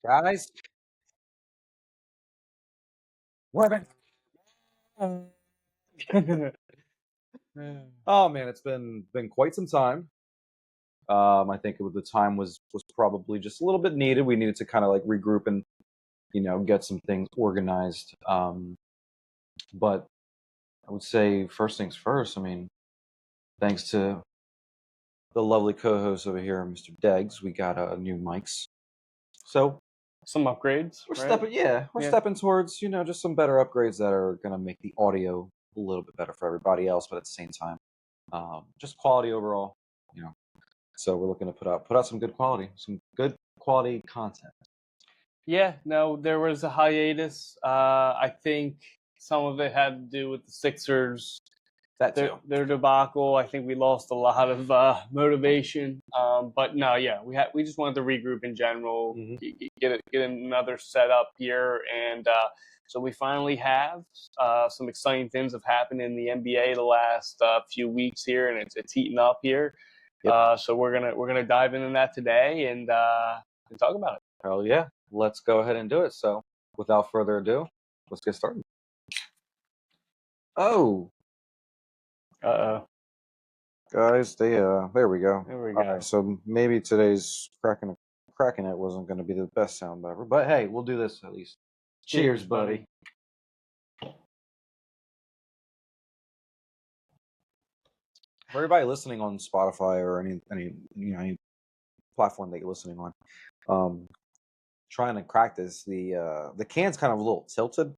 Guys, we're back. Oh man, it's been quite some time. I think the time was probably just a little bit needed. We needed to kind of like regroup and get some things organized. But I would say first things first. I mean, thanks to the lovely co-host over here, Mr. Degz, we got new mics. So Some upgrades. we're right? stepping towards just some better upgrades that are gonna make the audio a little bit better for everybody else, but at the same time, just quality overall. You know, so we're looking to put out some good quality content. Yeah, no, there was a hiatus. I think some of it had to do with the Sixers, That too. their debacle. I think we lost a lot of motivation. But no, yeah, we just wanted to regroup in general, get another setup here, and so we finally have some exciting things have happened in the NBA the last few weeks here, and it's heating up here. Yep. So we're gonna dive into that today and talk about it. Hell yeah. Let's go ahead and do it. So without further ado, let's get started. Oh, guys, there we go. There we All go. right, so maybe today's cracking it wasn't going to be the best sound ever, but hey, we'll do this at least. Cheers, buddy. For everybody listening on Spotify or any platform that you're listening on, trying to crack this, the can's kind of a little tilted,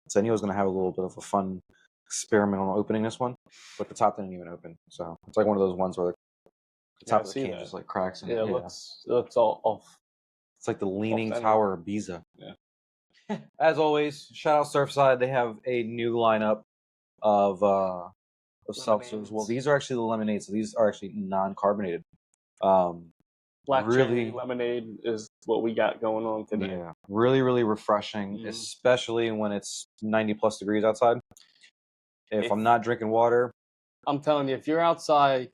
so I knew I was going to have a little bit of a fun experiment on opening this one, but the top didn't even open, so it's like one of those ones where the top of the can just like cracks. And it looks all off. It's like the Leaning Tower of Pisa. Yeah. As always, shout out Surfside. They have a new lineup of seltzers. Well, these are actually the lemonades. So these are actually non-carbonated. Black really cherry lemonade is what we got going on today. Yeah, really, really refreshing, especially when it's 90+ degrees outside. If I'm not drinking water, I'm telling you, if you're outside,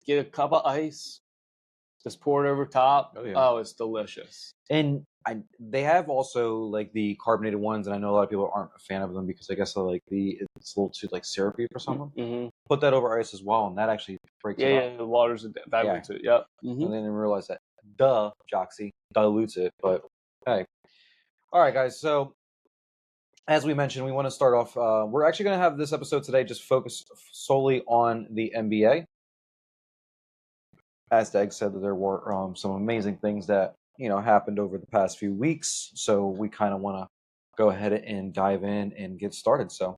get a cup of ice, just pour it over top. Oh, it's delicious. And they have also like the carbonated ones, and I know a lot of people aren't a fan of them because I guess it's a little too like syrupy for someone. Put that over ice as well, and that actually breaks it up. Yeah, the water's dilutes it. Yep. I didn't realize that. Yaxi dilutes it, but hey. All right, guys. So as we mentioned, we want to start off. We're actually going to have this episode today just focus solely on the NBA. As Degz said, that there were some amazing things that happened over the past few weeks. So we kind of want to go ahead and dive in and get started. So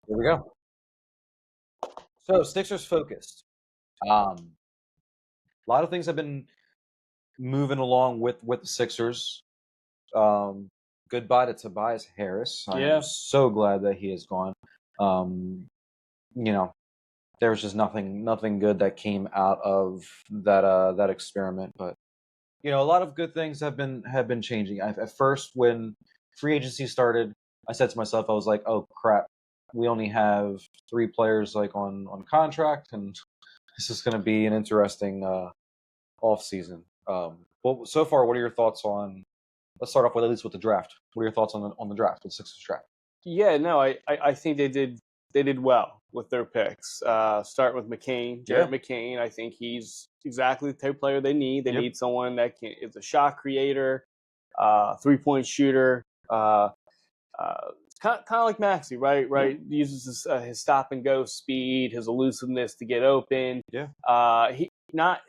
here we go. So Sixers focused. A lot of things have been moving along with the Sixers. Goodbye to Tobias Harris. I am so glad that he is gone. There was just nothing good that came out of that experiment. But a lot of good things have been changing. At first, when free agency started, I said to myself, I was like, "Oh crap, we only have 3 players like on contract, and this is going to be an interesting off season." Well, so far, what are your thoughts on? Let's start off with at least with the draft. What are your thoughts on the draft, the Sixers draft? Yeah, no, I think they did well with their picks. Start with McCain, Jared McCain. I think he's exactly the type of player they need. They need someone that is a shot creator, 3-point shooter. Kind of like Maxey, right? Right. Uses his stop and go speed, his elusiveness to get open. He not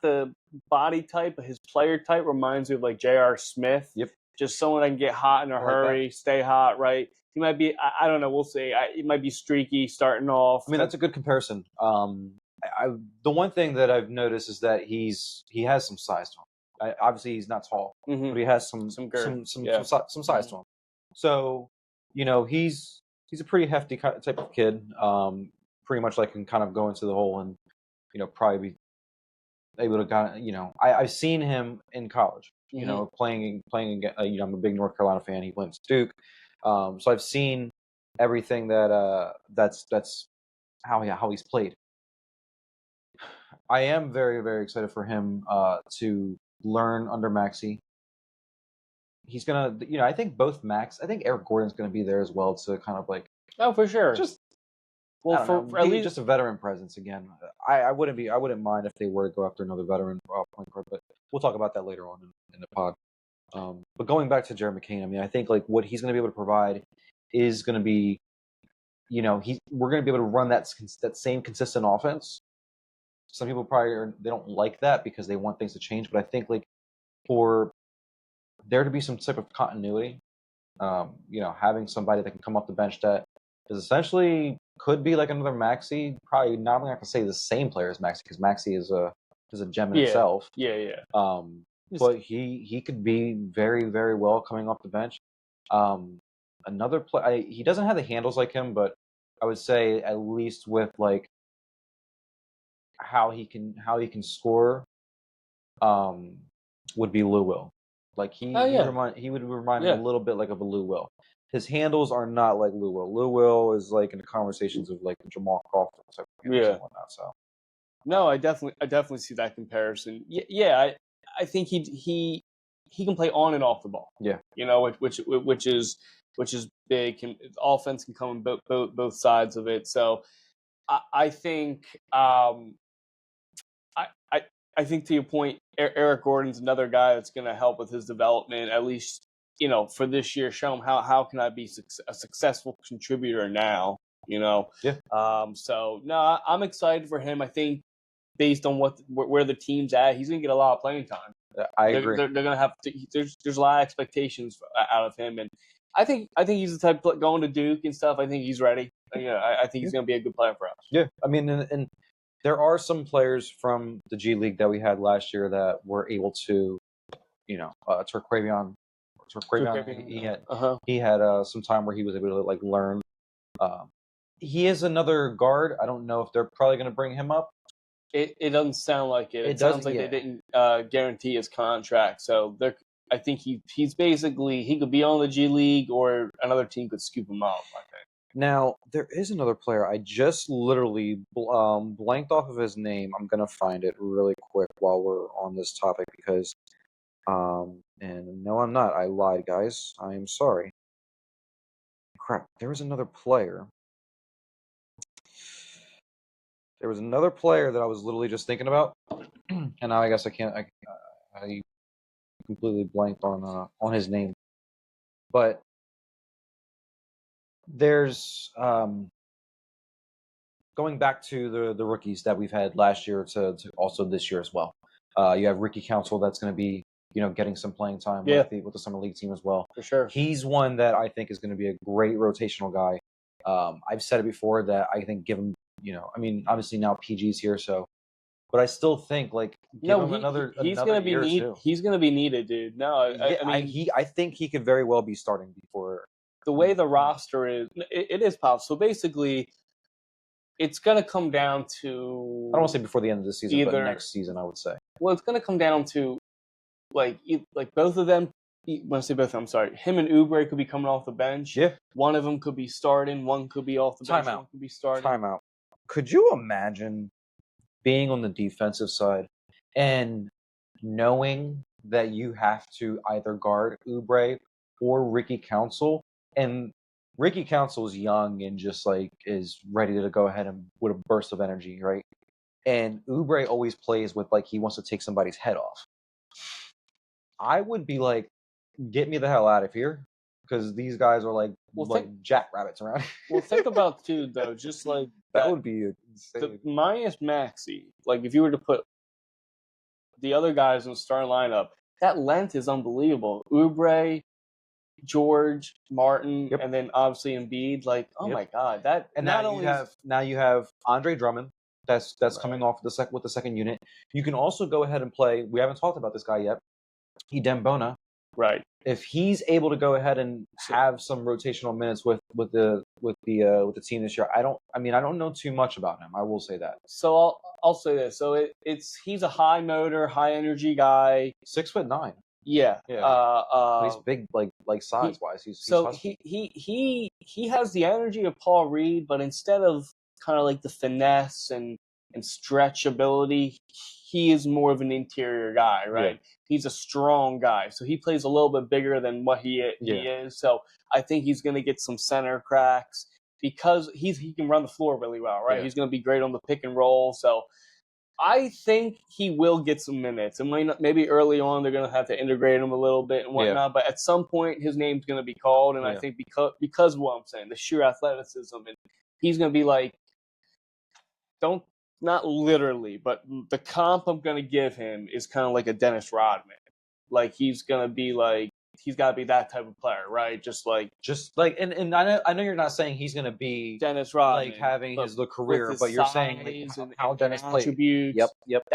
the body type, but his player type reminds me of like J.R. Smith. Just someone that can get hot in a hurry, stay hot, right? He might be, I don't know, we'll see. He might be streaky starting off. I mean, that's a good comparison. The one thing that I've noticed is that he has some size to him. Obviously, he's not tall, but he has some size to him. So, he's a pretty hefty type of kid. Pretty much like can kind of go into the hole and, probably be able to I've seen him in college. Playing. I'm a big North Carolina fan. He went to Duke, so I've seen everything that's how he's played. I am very, very excited for him to learn under Maxey. he's gonna, I think I think Eric Gordon's gonna be there as well to kind of like. Oh, for sure. Just for at least just a veteran presence again. I wouldn't mind if they were to go after another veteran point guard, but we'll talk about that later on in the pod. But going back to Jared McCain, I mean, I think like what he's going to be able to provide is going to be, we're going to be able to run that same consistent offense. Some people probably they don't like that because they want things to change, but I think like for there to be some type of continuity, having somebody that can come off the bench that is essentially could be like another Maxey. Probably not going to say the same player as Maxey because Maxey is a gem in itself. Yeah. But he could be very, very well coming off the bench. Another play, he doesn't have the handles like him, but I would say at least with like how he can score, would be Lou Will. Like he would remind me a little bit like of a Lou Will. His handles are not like Lou Will. Lou Will is like in the conversations of like Jamal Crawford type of handles and whatnot. So no, I definitely see that comparison. Yeah, I think he can play on and off the ball. Yeah, which is big. Offense can come on both sides of it. So I think I think to your point, Eric Gordon's another guy that's going to help with his development, at least, for this year. Show him how can I be a successful contributor now, Yeah. So, no, I'm excited for him. I think based on where the team's at, he's going to get a lot of playing time. I agree. They're going to have to, there's a lot of expectations out of him. And I think he's the type going to Duke and stuff. I think he's ready. I think he's going to be a good player for us. Yeah. I mean, and there are some players from the G League that we had last year that were able to, Turquavion, he had some time where he was able to like learn. He is another guard. I don't know if they're probably going to bring him up. It doesn't sound like it. It sounds like they didn't guarantee his contract. So I think he's basically, he could be on the G League or another team could scoop him up, I think. Now, there is another player. I just literally blanked off of his name. I'm going to find it really quick while we're on this topic because, and no, I'm not. I lied, guys. I am sorry. Crap. There was another player. There was another player that I was literally just thinking about, and now I guess I can't. I completely blanked on his name, but there's going back to the rookies that we've had last year to also this year as well. You have Ricky Council that's going to be getting some playing time with the summer league team as well. For sure, he's one that I think is going to be a great rotational guy. I've said it before that I think give him. I mean, obviously now PG's here, so, but I still think like give him he's going to be needed. He's going to be needed, dude. No, I think he could very well be starting before. The way the roster is, it is possible. So basically, it's going to come down to. I don't want to say before the end of the season, but next season, I would say. Well, it's going to come down to, like both of them. When I say both of them, I'm sorry. Him and Oubre could be coming off the bench. Yeah. One of them could be starting. One could be off the bench. One could be starting. Timeout. Could you imagine being on the defensive side and knowing that you have to either guard Oubre or Ricky Council? And Ricky Council is young and just like is ready to go ahead and with a burst of energy, right? And Oubre always plays with like he wants to take somebody's head off. I would be like, get me the hell out of here, because these guys are like jackrabbits around here. Well, think about too though, just like that would be insane. Minus Maxey, like if you were to put the other guys in the starting lineup, that length is unbelievable. Oubre, George, Martin, and then obviously Embiid. Like, my God, that. And now you have Andre Drummond. That's coming off with the second unit. You can also go ahead and play. We haven't talked about this guy yet. Idembona. Right. If he's able to go ahead and have some rotational minutes with the team this year, I don't know too much about him. I will say that. So I'll say this. So he's a high motor, high energy guy. 6'9". Yeah. He's big, like size wise. He has the energy of Paul Reed, but instead of kind of like the finesse and stretch ability, he is more of an interior guy, right? Yeah. He's a strong guy, so he plays a little bit bigger than what he is. So I think he's going to get some center cracks because he can run the floor really well, right? Yeah. He's going to be great on the pick and roll. So I think he will get some minutes. And maybe early on they're going to have to integrate him a little bit and whatnot. Yeah. But at some point his name's going to be called, and I think because of what I'm saying, the sheer athleticism, and he's going to be like, not literally, but the comp I'm going to give him is kind of like a Dennis Rodman. Like he's going to be like, he's got to be that type of player, right? Just like, and I know you're not saying he's going to be Dennis Rodman, like having his career, but you're saying like how Dennis played. Yep.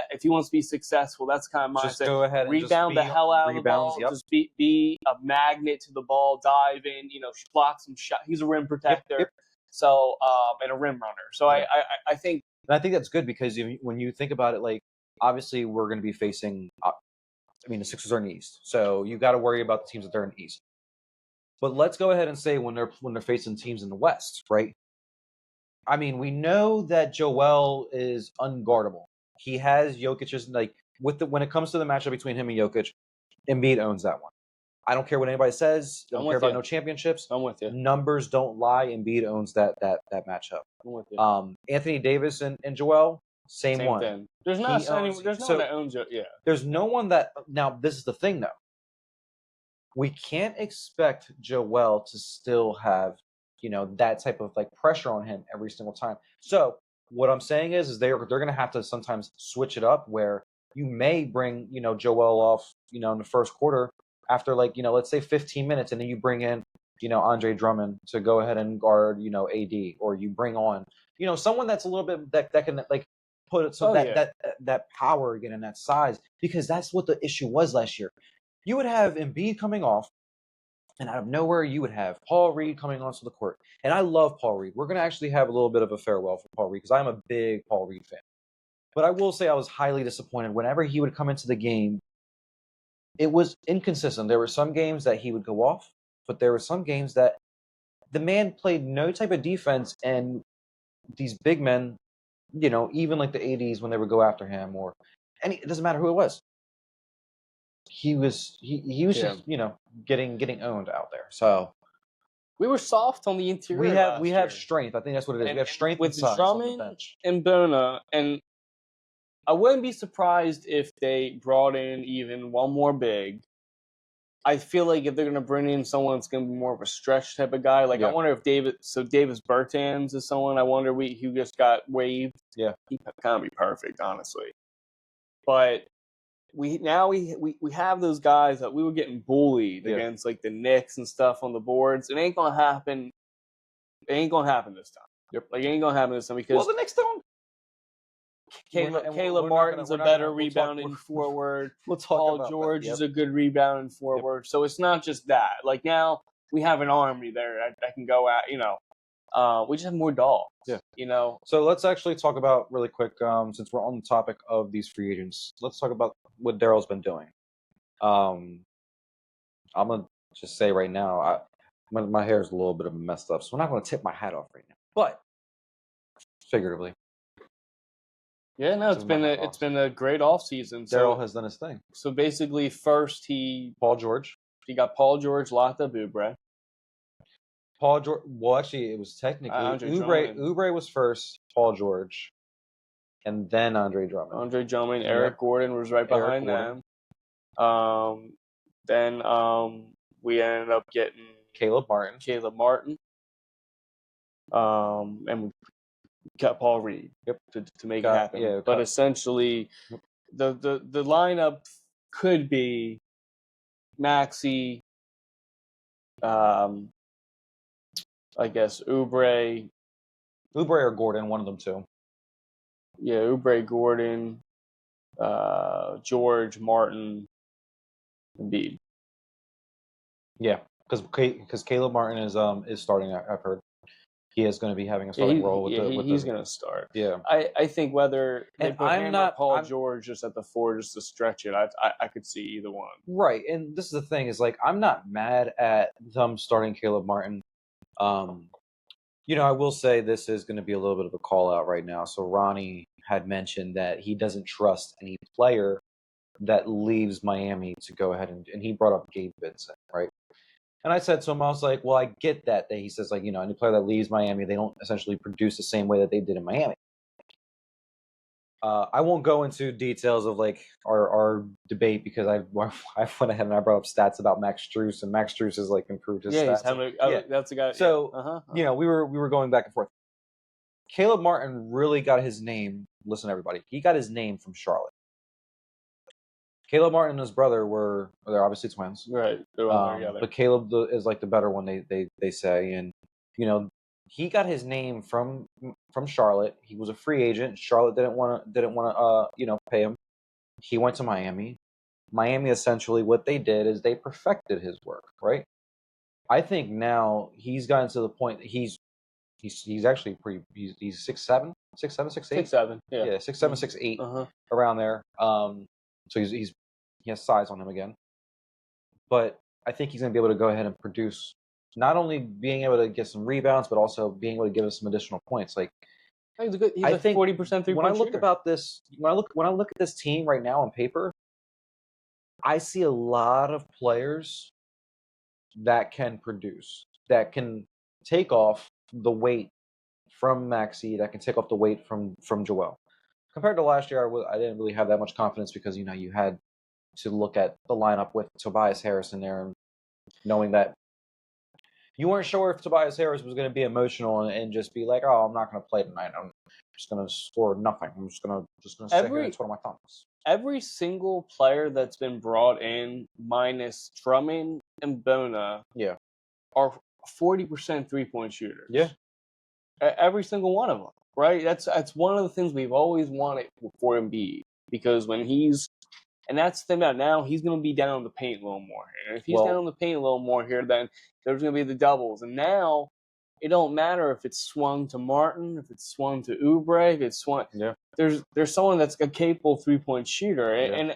If he wants to be successful, that's kind of mindset. Just go ahead and rebound the hell out of the ball. Yep. Just be a magnet to the ball, dive in, block some shot. He's a rim protector, yep. So and a rim runner. So I think. And I think that's good because when you think about it, like obviously we're going to be facing. The Sixers are in the East, so you got to worry about the teams that they're in the East. But let's go ahead and say when they're facing teams in the West, right? I mean, we know that Joel is unguardable. He has Jokic's when it comes to the matchup between him and Jokic, Embiid owns that one. I don't care what anybody says. I don't care about no championships. I'm with you. Numbers don't lie. Embiid owns that matchup. I'm with you. Anthony Davis and Joel. Same one. Thing. There's no one that owns it. Yeah. There's no one that now. This is the thing, though. We can't expect Joel to still have, that type of pressure on him every single time. So what I'm saying is they're going to have to sometimes switch it up where you may bring Joel off in the first quarter after let's say 15 minutes, and then you bring in Andre Drummond to go ahead and guard AD, or you bring on someone that's a little bit that can put it so that power again and that size, because that's what the issue was last year. You would have Embiid coming off, and out of nowhere you would have Paul Reed coming onto the court. And I love Paul Reed. We're going to actually have a little bit of a farewell for Paul Reed because I'm a big Paul Reed fan. But I will say I was highly disappointed whenever he would come into the game. It was inconsistent. There were some games that he would go off, but there were some games that the man played no type of defense, and these big men, even like the ADs when they would go after him, it doesn't matter who it was. He was just getting owned out there. So we were soft on the interior. We have strength. I think that's what it is. We have strength with size Drummond on the bench and Bona, and I wouldn't be surprised if they brought in even one more big. I feel like if they're going to bring in someone that's going to be more of a stretch type of guy, I wonder if Davis Bertans is someone. I wonder who just got waived. Yeah, he kind of be perfect, honestly. But we have those guys that we were getting bullied against, like the Knicks and stuff on the boards. It ain't gonna happen. It ain't gonna happen this time. Yep. It ain't gonna happen this time because the Knicks don't. Caleb Martin's a better rebounding forward. Paul George is a good rebounding forward. So it's not just that. Now we have an army there that can go at. We just have more dogs. Yeah. So let's actually talk about really quick, since we're on the topic of these free agents. Let's talk about what Daryl's been doing. I'm gonna just say right now, my hair is a little bit of a messed up, so I'm not gonna tip my hat off right now. But figuratively. Yeah, no, it's been a great offseason. Daryl has done his thing. So basically, first he got Paul George, locked up Oubre. Paul George. Well, actually, it was technically Oubre was first, Paul George, and then Andre Drummond. Eric Gordon was right behind them. Then we ended up getting Caleb Martin. And we got Paul Reed. Yep. To make it happen. Yeah, but essentially, the lineup could be Maxey. I guess Oubre or Gordon, one of them two. Yeah, Oubre, Gordon, George, Martin, Embiid. Yeah, because Caleb Martin is starting. I've heard he is going to be having a starting role he's going to start. Yeah, I think whether they put him or Paul George just at the 4 just to stretch it, I could see either one. Right, and this is the thing is I'm not mad at them starting Caleb Martin. I will say this is going to be a little bit of a call out right now. So Ronnie had mentioned that he doesn't trust any player that leaves Miami to go ahead and he brought up Gabe Vincent, right? And I said to him, I was like, well, I get that he says, like, any player that leaves Miami, they don't essentially produce the same way that they did in Miami. I won't go into details of like our debate because I went ahead and I brought up stats about Max Strus, and Max Strus has like improved his stats. That's a guy. So we were going back and forth. Caleb Martin really got his name. Listen, everybody, he got his name from Charlotte. Caleb Martin and his brother they're obviously twins, right? But Caleb is like the better one, they say, and he got his name from Charlotte. He was a free agent. Charlotte didn't want to pay him. He went to Miami. Miami essentially what they did is they perfected his work, right? I think now he's gotten to the point that he's actually pretty. He's 6'7", 6'7", 6'8". 6'7", yeah, 6'7", 6'8", around there. So he has size on him again. But I think he's going to be able to go ahead and produce, not only being able to get some rebounds, but also being able to give us some additional points. Like he's a 40% 3-point when I look shooter. about this, when I look at this team right now on paper, I see a lot of players that can produce, that can take off the weight from Maxey, that can take off the weight from Joel. Compared to last year, I didn't really have that much confidence because you had to look at the lineup with Tobias Harris in there, and knowing that you weren't sure if Tobias Harris was going to be emotional and just be like, "Oh, I'm not going to play tonight. I'm just going to score nothing. I'm just going to sit here and twiddle my thumbs." Every single player that's been brought in, minus Drummond and Bona, are 40% 3-point shooters. Yeah, every single one of them. Right? That's one of the things we've always wanted for Embiid, because when and that's the thing about now, he's going to be down in the paint a little more here. If he's down in the paint a little more here, then there's going to be the doubles. And now it don't matter if it's swung to Martin, if it's swung to Oubre, if it's swung. Yeah. There's someone that's a capable 3-point shooter, and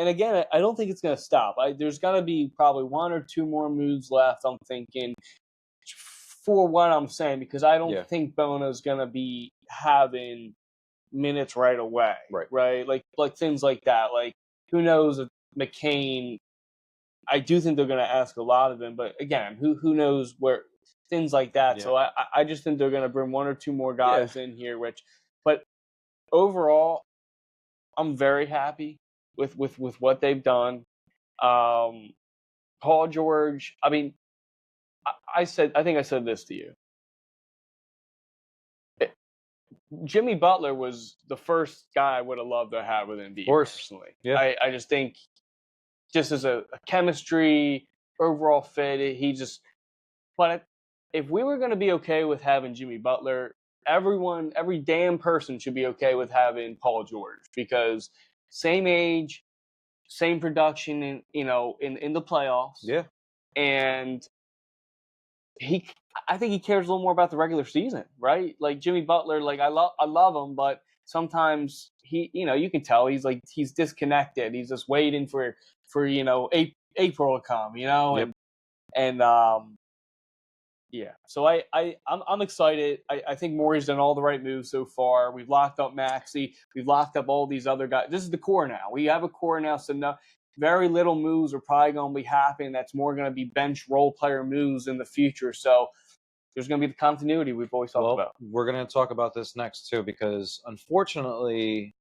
again, I don't think it's going to stop. There's got to be probably one or two more moves left, I'm thinking, for what I'm saying, because I don't think Bona's going to be having minutes right away. Right? Like things like that. Like, who knows if McCain, I do think they're going to ask a lot of him, but again, who knows where things like that. Yeah. So I just think they're going to bring one or two more guys in here, but overall, I'm very happy with what they've done. Paul George, I mean, I think I said this to you. Jimmy Butler was the first guy I would have loved to have with Embiid, personally. Yeah. I just think, just as a chemistry, overall fit, but if we were going to be okay with having Jimmy Butler, every damn person should be okay with having Paul George, because same age, same production in the playoffs. Yeah. And I think he cares a little more about the regular season, right? Like Jimmy Butler, like I love him, but sometimes you can tell he's disconnected. He's just waiting for April to come, yep. and So I'm excited. I think Morey's done all the right moves so far. We've locked up Maxey. We've locked up all these other guys. This is the core now. We have a core now, so very little moves are probably going to be happening. That's more going to be bench role player moves in the future. So there's going to be the continuity we've always talked about. We're going to talk about this next too, because unfortunately,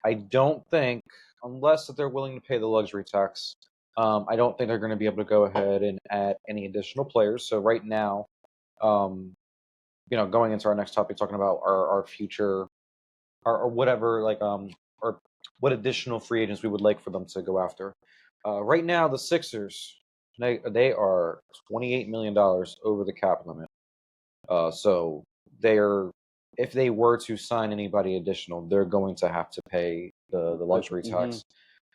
I don't think, unless that they're willing to pay the luxury tax, I don't think they're going to be able to go ahead and add any additional players. So right now, going into our next topic, talking about our future, or whatever, or what additional free agents we would like for them to go after. Right now, the Sixers, they are $28 million over the cap limit. So if they were to sign anybody additional, they're going to have to pay the luxury tax.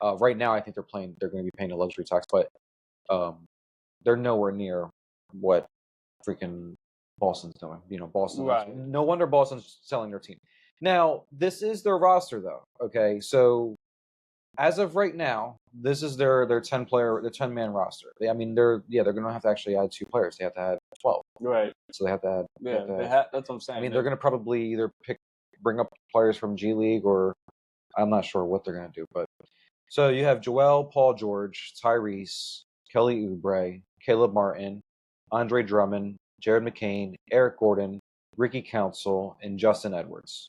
Right now, I think they're going to be paying a luxury tax, but they're nowhere near what freaking Boston's doing. Boston. Right. No wonder Boston's selling their team. Now, this is their roster, though. Okay, so as of right now, this is their 10-man roster. They're going to have to actually add 2 players. They have to add 12. Right. So they have to add. That's what I'm saying. I mean, they're going to probably either pick bring up players from G League, or I'm not sure what they're going to do. But so you have Joel, Paul George, Tyrese, Kelly Oubre, Caleb Martin, Andre Drummond, Jared McCain, Eric Gordon, Ricky Council, and Justin Edwards.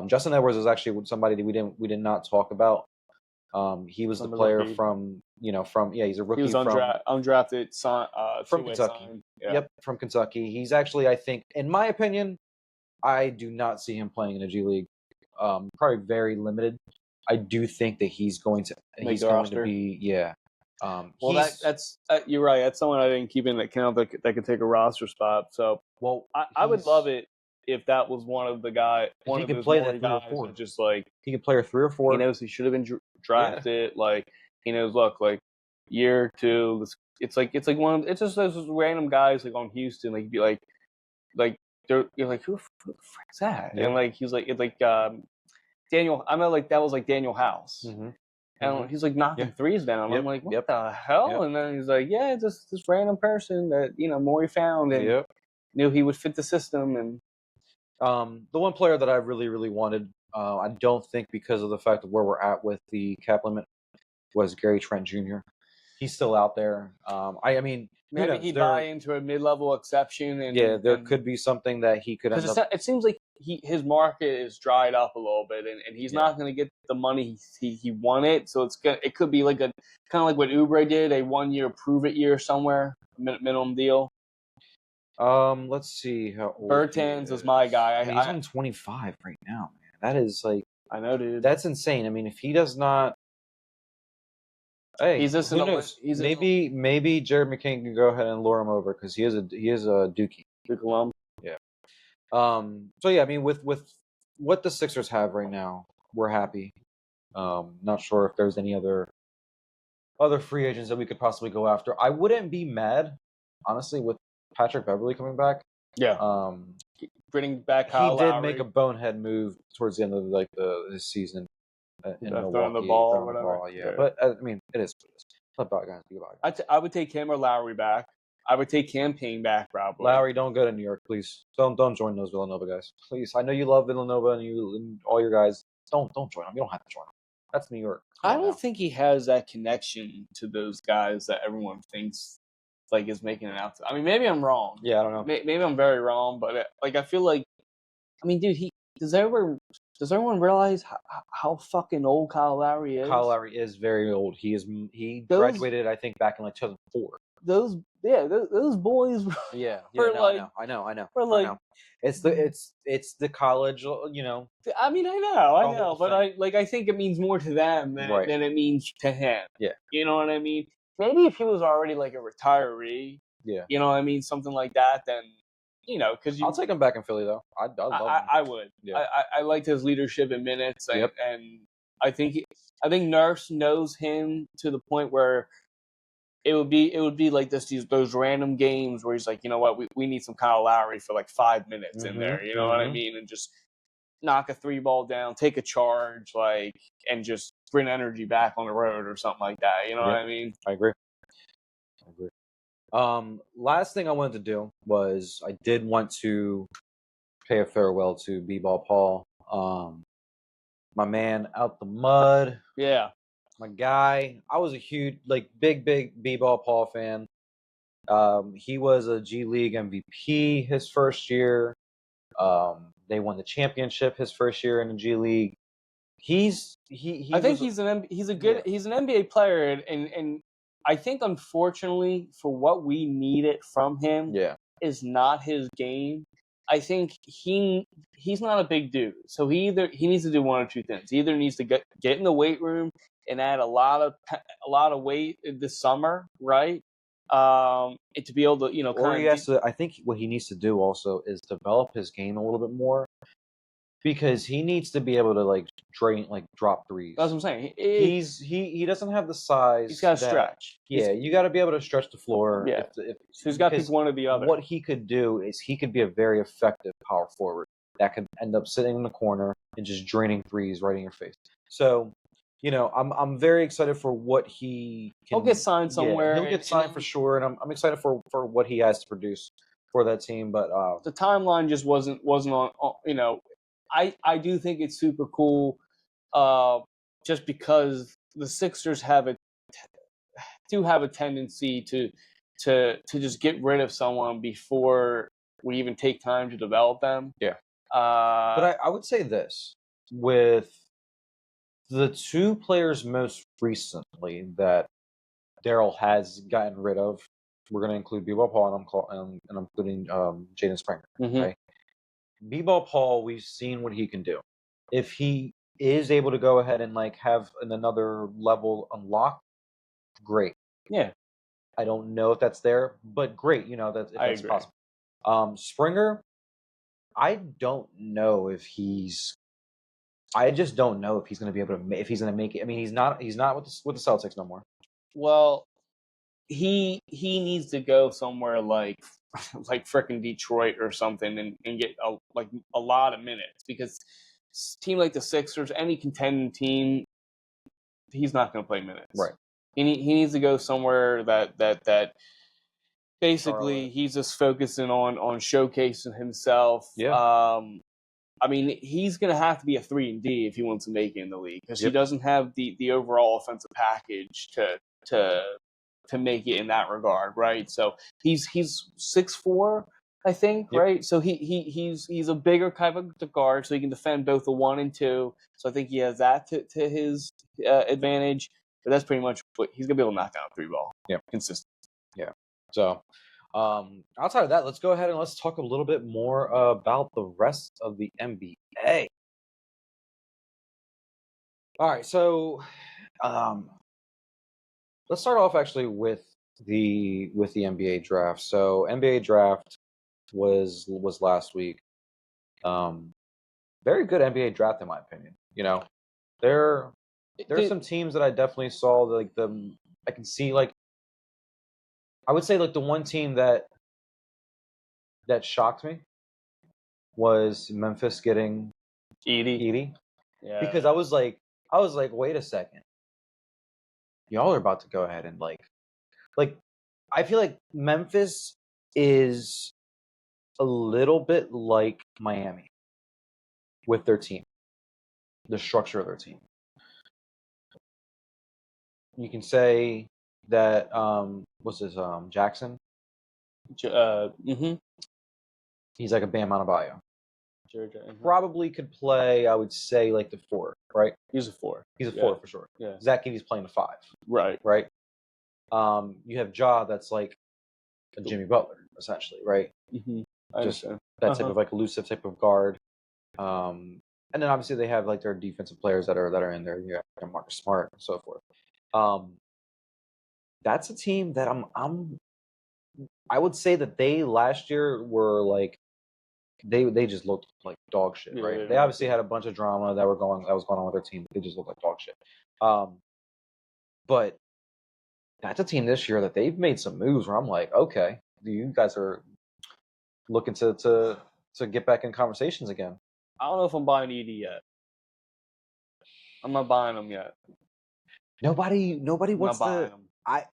Justin Edwards is actually somebody that we did not talk about. He was the player he's a rookie. He was undrafted from Kentucky. Yep, from Kentucky. He's actually, I think, in my opinion, I do not see him playing in a G League. Probably very limited. I do think that he's going to be that's you're right. That's someone I didn't keep in that could take a roster spot. So I would love it if that was one of the guys. One of those play that guys who just like he could play a 3 or 4. He knows he should have been drafted. Yeah. Like he knows. Look, like year 2. It's like it's just those random guys like on Houston. Like be like you're like who the frick's that? Yeah. And like he's like it's like Daniel. I know like that was like Daniel House. Mm-hmm. And he's like knocking threes down. I'm like, what the hell? Yep. And then he's like, yeah, just this random person that Morey found and knew he would fit the system. And the one player that I really, really wanted, I don't think because of the fact of where we're at with the cap limit, was Gary Trent Jr. He's still out there. I mean, maybe he'd buy into a mid-level exception. And there could be something that he could end up. It seems like his market is dried up a little bit, and he's not going to get the money he wanted. So it could be like kind of like what Oubre did, a 1-year prove-it year somewhere, minimum deal. Let's see how old Bertans is my guy. He's on 25 right now, man. That is like I know, dude. That's insane. I mean, if he does not, hey, who knows? Maybe Jared McCain can go ahead and lure him over because he is a Dookie. Duke alum. Yeah. So yeah, I mean, with what the Sixers have right now, we're happy. Not sure if there's any other free agents that we could possibly go after. I wouldn't be mad, honestly, with Patrick Beverley coming back. Yeah. Bringing back Kyle He did Lowry. make a bonehead move towards the end of this season in Milwaukee. Throwing the ball or whatever. Yeah. But I mean, it is. Let bygones be bygones. I would take him or Lowry back. I would take campaign back, probably. Lowry, don't go to New York, please. Don't join those Villanova guys, please. I know you love Villanova and all your guys. Don't join them. You don't have to join them. That's New York. I don't think he has that connection to those guys that everyone thinks like is making it out to. I mean, maybe I'm wrong. Yeah, I don't know. Maybe I'm very wrong, but I feel like, I mean, dude, does everyone realize how fucking old Kyle Lowry is? Kyle Lowry is very old. He graduated, I think, back in like 2004. Those boys. I know. We're like, it's the college, I mean, I know, but I think it means more to them than it means to him. Yeah, you know what I mean. Maybe if he was already like a retiree, you know what I mean, something like that, then because I'll take him back in Philly though. I'd love him. I would. Yeah. I liked his leadership in minutes, and, yep. and I think Nurse knows him to the point where it would be like those random games where he's like, you know what, we need some Kyle Lowry for like 5 minutes in there, you know what I mean, and just knock a 3-ball down, take a charge, like, and just bring energy back on the road or something like that. You know what I mean? I agree. Last thing I wanted to do was I did want to pay a farewell to B-Ball Paul, my man out the mud. Yeah. My guy. I was a huge, big B-Ball Paul fan. He was a G League MVP his first year. They won the championship his first year in the G League. He's an NBA player, and I think unfortunately for what we needed from him, is not his game. I think he's not a big dude, so he needs to do one or two things. He either needs to get in the weight room and add a lot of weight this summer, right? And to be able to, I think what he needs to do also is develop his game a little bit more, because he needs to be able to drop threes. That's what I'm saying. He doesn't have the size. He's got to stretch. Yeah, you got to be able to stretch the floor. Yeah, so he's got to pick one or the other. What he could do is he could be a very effective power forward that could end up sitting in the corner and just draining threes right in your face. So, I'm very excited for what he can. He'll get signed somewhere. He'll get signed for sure, and I'm excited for what he has to produce for that team. But the timeline just wasn't on. I do think it's super cool, just because the Sixers have a tendency to just get rid of someone before we even take time to develop them. Yeah. But I would say this with the two players most recently that Daryl has gotten rid of. We're going to include B-Ball Paul, and I'm including Jaden Springer. Mm-hmm. Okay? B-Ball Paul, we've seen what he can do. If he is able to go ahead and like have another level unlocked, great. Yeah. I don't know if that's there, but great. That's possible. Springer, I don't know if he's. I just don't know if he's going to be able to. If he's going to make it. I mean, he's not with the Celtics no more. Well, he needs to go somewhere like frickin' Detroit or something and get a lot of minutes, because a team like the Sixers, any contending team, he's not going to play minutes. Right. He needs to go somewhere that basically he's just focusing on showcasing himself. Yeah. I mean, he's going to have to be a 3-and-D if he wants to make it in the league, because he doesn't have the overall offensive package to make it in that regard, right? So he's 6'4", I think, right? So he's a bigger kind of guard, so he can defend both the 1 and 2. So I think he has that to his advantage. But that's pretty much what he's gonna be able to knock down a 3-ball. Yeah, consistent. Yeah. So outside of that, let's go ahead and let's talk a little bit more about the rest of the NBA. All right, so let's start off actually with the NBA draft. So NBA draft was last week. Very good NBA draft in my opinion. There's some teams that I definitely saw like I can see like I would say like the one team that shocked me was Memphis getting Edie. Yeah. Because I was like, wait a second. Y'all are about to go ahead and like I feel like Memphis is a little bit like Miami with their team. The structure of their team. You can say that what's his Jackson? He's like a Bam Adebayo. Georgia. Probably could play, I would say, like the 4, right? He's a 4. He's a 4 for sure. Yeah. Zach Edey's playing the 5. Right. Right. You have Ja, that's like a Jimmy Butler, essentially, right? Mm-hmm. Just that type of like elusive type of guard. And then obviously they have like their defensive players that are in there. You have Marcus Smart and so forth. That's a team that I would say that they last year were like they just looked like dog shit, right? Yeah. They obviously had a bunch of drama that was going on with their team. They just looked like dog shit. But that's a team this year that they've made some moves where I'm like, okay, you guys are looking to get back in conversations again. I don't know if I'm buying Edey yet. I'm not buying him yet. Nobody wants to. I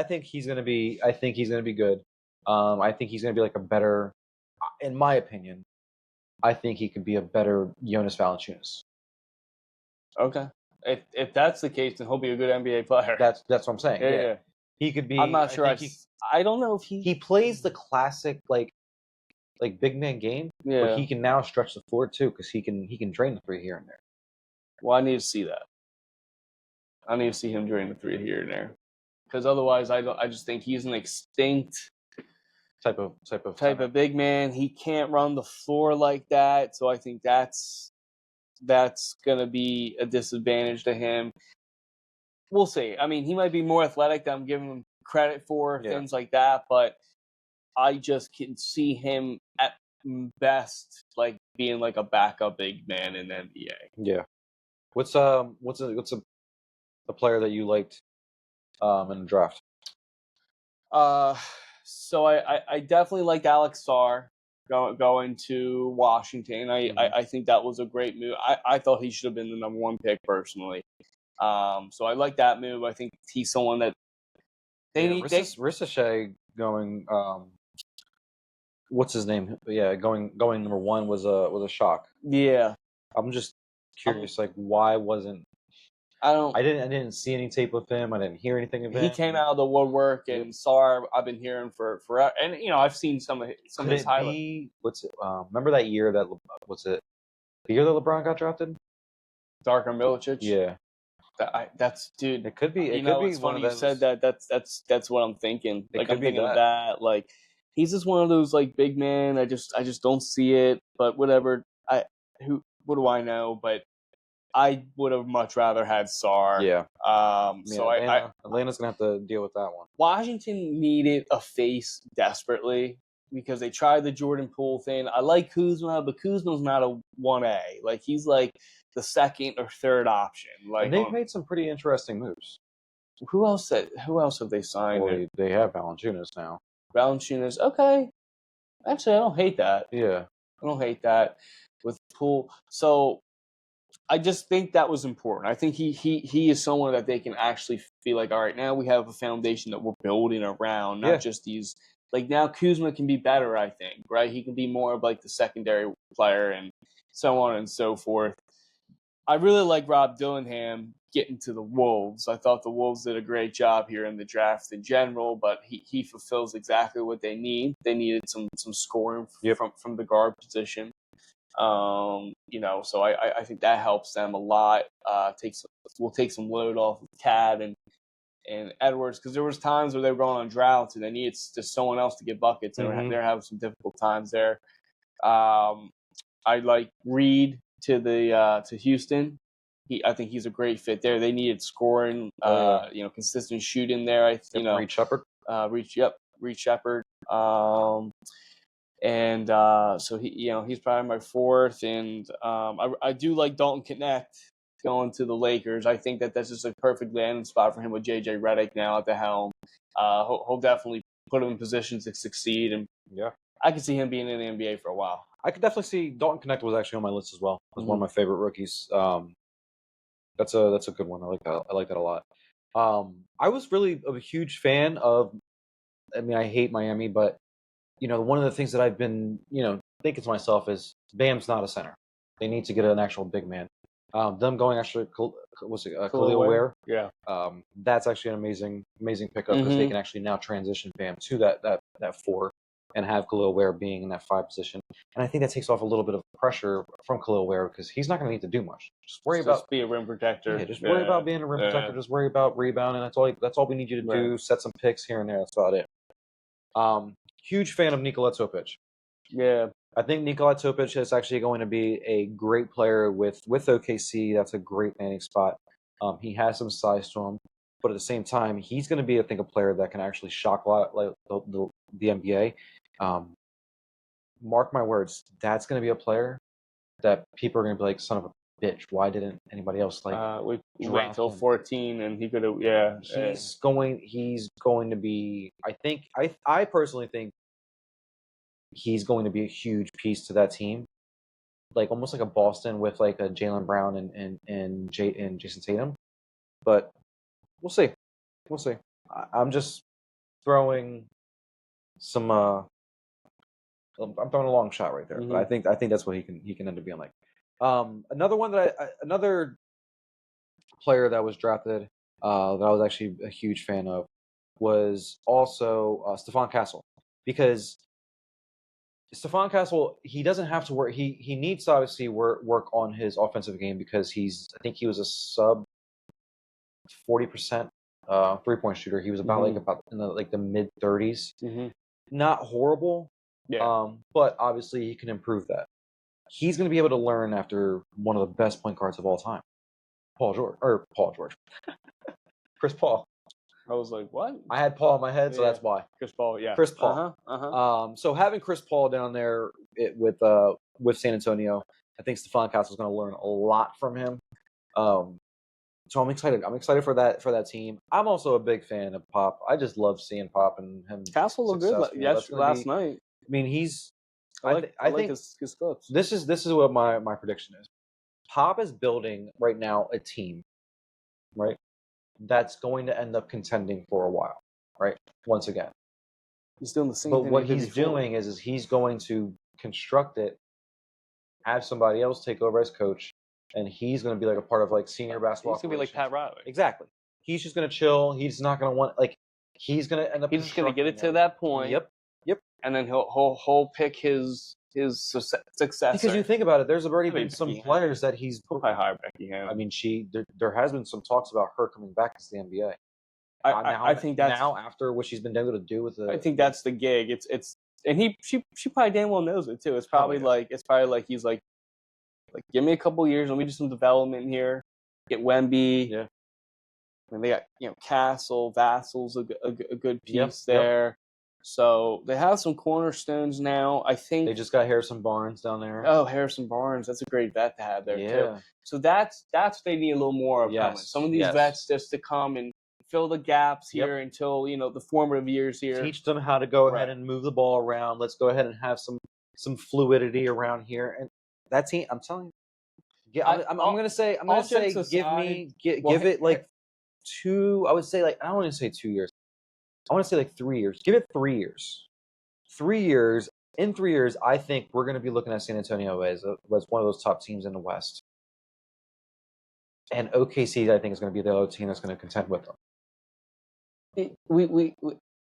think he's gonna be. I think he's gonna be good. I think he's gonna be like a better. In my opinion, I think he could be a better Jonas Valanciunas. Okay. If that's the case, then he'll be a good NBA player. That's what I'm saying. Yeah. He could be. I'm not sure. I don't know if he plays the classic like big man game. Yeah. But he can now stretch the floor too because he can drain the 3 here and there. Well, I need to see that. I need to see him drain the 3 here and there, because otherwise, I just think he's an extinct type of big man. He can't run the floor like that, so I think that's gonna be a disadvantage to him. We'll see. I mean, he might be more athletic than I'm giving him credit for, things like that, but I just can see him at best like being like a backup big man in the NBA. Yeah. What's a player that you liked in the draft? So I definitely liked Alex Sarr going to Washington. I think that was a great move. I thought he should have been the number 1 pick personally. So I like that move. I think he's someone that they need. Ricochet going what's his name? Yeah, going number one was a shock. Yeah. I'm just curious, like why wasn't I didn't see any tape of him. I didn't hear anything of him. He came out of the woodwork, and Sarr I've been hearing for forever. And I've seen some of his highlights. What's it? Remember that year that what's it? The year that LeBron got drafted? Darko Milicic. Yeah. That's dude. It could be. It could be it's one funny of you said that. That's what I'm thinking. It like could I'm be thinking of that. Like he's just one of those like big men. I just don't see it. But whatever. What do I know? But I would have much rather had Sarr. Yeah. So Atlanta's gonna have to deal with that one. Washington needed a face desperately because they tried the Jordan Poole thing. I like Kuzma, but Kuzma's not a 1A. Like he's like the second or third option. Like and they've made some pretty interesting moves. Who else have they signed? Well, they have Valanciunas now. Valanciunas, okay. Actually, I don't hate that. Yeah, I don't hate that with Poole. So I just think that was important. I think he is someone that they can actually feel like, all right, now we have a foundation that we're building around, not just these. Like now Kuzma can be better, I think, right? He can be more of like the secondary player and so on and so forth. I really like Rob Dillingham getting to the Wolves. I thought the Wolves did a great job here in the draft in general, but he fulfills exactly what they need. They needed some scoring from the guard position. So I think that helps them a lot. We'll take some load off of Cad and Edwards, because there was times where they were going on droughts and they needed just someone else to get buckets, and they're having some difficult times there. I like Reed to Houston. I think he's a great fit there. They needed scoring, consistent shooting there. Reed Shepherd. Reed Shepherd. And so he's probably my fourth, and I do like Dalton Connect going to the Lakers. I think that's just a perfect landing spot for him with JJ Redick now at the helm. He'll definitely put him in positions to succeed, and I can see him being in the NBA for a while. I could definitely see Dalton Connect was actually on my list as well. It was one of my favorite rookies. That's a good one. I like that. I like that a lot. I was really a huge fan of. I mean, I hate Miami, but one of the things that I've been thinking to myself is Bam's not a center. They need to get an actual big man. Them going actually Khalil Ware. Yeah. That's actually an amazing pickup because they can actually now transition Bam to that 4 and have Khalil Ware being in that 5 position. And I think that takes off a little bit of pressure from Khalil Ware because he's not going to need to do much. Just be a rim protector. Yeah, worry about being a rim protector. Just worry about rebounding. That's all we need you to do. Set some picks here and there. That's about it. Huge fan of Nikola Topic. Yeah. I think Nikola Topic is actually going to be a great player with OKC. That's a great landing spot. He has some size to him, but at the same time, he's going to be, I think, a player that can actually shock a lot like the NBA. Mark my words, that's going to be a player that people are going to be like, son of a bitch, why didn't anybody else we wait until 14 and he could have he's going to be, I personally think he's going to be a huge piece to that team, like almost like a Boston with like a Jaylen Brown and Jason Tatum, but we'll see. I'm just throwing some I'm throwing a long shot right there, but I think that's what he can end up being like. Another one another player that was drafted that I was actually a huge fan of was also Stephon Castle, because Stephon Castle, he doesn't have to work. He needs to obviously work on his offensive game because I think he was a sub 40% 3-point shooter. He was about in the mid 30s. Not horrible. Yeah. But obviously he can improve that. He's going to be able to learn after one of the best point guards of all time, Paul George. Chris Paul. I was like, what? I had Paul in my head, so that's why. Chris Paul, yeah. Chris Paul. So having Chris Paul down there with San Antonio, I think Stephon Castle is going to learn a lot from him. So I'm excited. I'm excited for that team. I'm also a big fan of Pop. I just love seeing Pop and him. Castle looked good last night. I mean, he's. I think his clips. This is what my prediction is. Pop is building right now a team, right, that's going to end up contending for a while, right? Once again, He's doing the same but thing. But what he's doing is he's going to construct it, have somebody else take over as coach, and he's going to be like a part of like senior basketball. He's going to be like Pat Riley. Exactly. He's just going to chill. He's not going to want like he's going to end up. He's just going to get it to that point. Yep. And then he'll pick his successor. Because you think about it, there's already been some players that he's probably hire Becky Hammond. I mean, there has been some talks about her coming back to the NBA. I think that's now after what she's been able to do with the. I think that's the gig. It's and she probably damn well knows it too. It's probably like he's like give me a couple years, let me do some development here, get Wemby. Yeah. And they got Castle, Vassal's a good piece there. Yep. So they have some cornerstones now. I think they just got Harrison Barnes down there. Oh, Harrison Barnes, that's a great vet to have there too. So that's what they need a little more of coming. Some of these vets just to come and fill the gaps here until the formative years here. Teach them how to go ahead and move the ball around. Let's go ahead and have some fluidity around here. And that team, I'm telling you, I'm gonna say give it like 2. I would say like I don't want to say 2 years. I want to say like 3 years. Give it 3 years. 3 years. In 3 years, I think we're going to be looking at San Antonio as one of those top teams in the West. And OKC, I think, is going to be the other team that's going to contend with them. We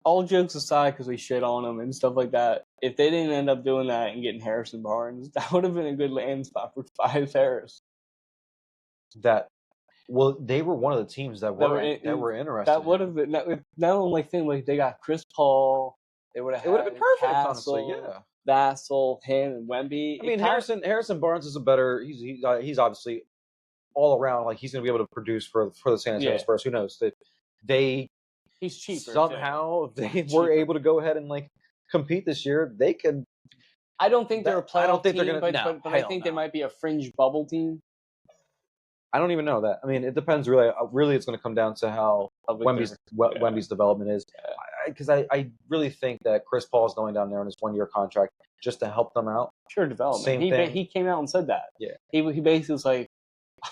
all jokes aside, because we shit on them and stuff like that, if they didn't end up doing that and getting Harrison Barnes, that would have been a good land spot for Tobias Harris. Well, they were one of the teams that were interested. That would have been not only thing like they got Chris Paul. It would have been perfect, Castle, honestly. Yeah, Vassell, him, and Wemby. I mean, Harrison Barnes is a better. He's obviously all around like he's going to be able to produce for the San Antonio Spurs. Who knows that he's cheaper somehow if they were able to go ahead and like compete this year, they could. I don't think they're a playoff I don't think team, they're going to. But I think they might be a fringe bubble team. I don't even know that. I mean, it depends really. Really, it's going to come down to how Wemby's development is. Because I really think that Chris Paul is going down there on his 1-year contract just to help them out. Sure, development. Same thing. He came out and said that. Yeah. He basically was like,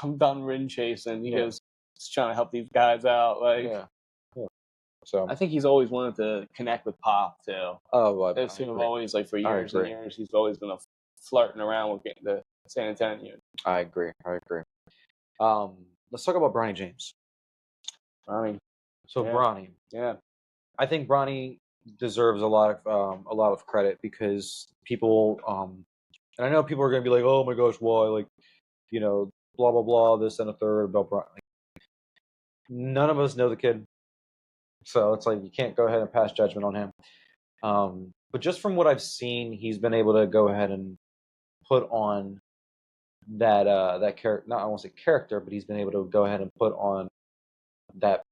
I'm done ring chasing. He goes, just trying to help these guys out. Like, So I think he's always wanted to connect with Pop too. Oh, well, they've seen him always like for years and years. He's always been flirting around with getting to San Antonio. I agree. Let's talk about Bronny James. Bronny. Bronny. Yeah. I think Bronny deserves a lot of credit because people and I know people are going to be like, oh my gosh, why, like, blah blah blah, this and a third about Bronny. Like, none of us know the kid, so it's like you can't go ahead and pass judgment on him. But just from what I've seen, he's been able to go ahead and put on that character. Not I won't say character, but he's been able to go ahead and put on that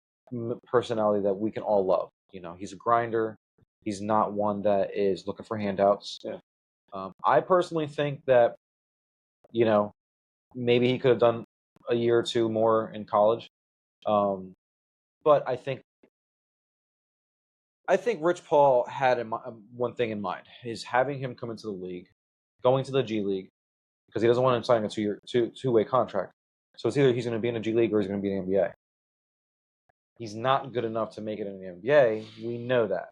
personality that we can all love. He's a grinder. He's not one that is looking for handouts. Yeah. I personally think that, maybe he could have done a year or two more in college. But I think Rich Paul had one thing in mind, is having him come into the league, going to the G League, because he doesn't want to sign a two-way contract. So it's either he's going to be in the G League or he's going to be in the NBA. He's not good enough to make it in the NBA. We know that.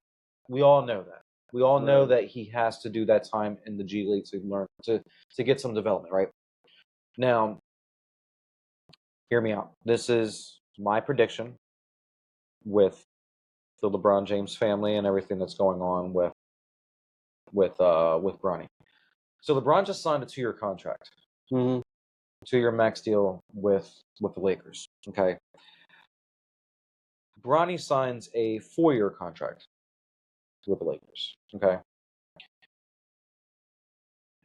We all know that. We all know that he has to do that time in the G League to learn to get some development, right? Now, hear me out. This is my prediction with the LeBron James family and everything that's going on with Bronny. So LeBron just signed a 2-year contract. Mm-hmm. 2-year max deal with the Lakers. Okay. Bronny signs a 4-year contract with the Lakers. Okay.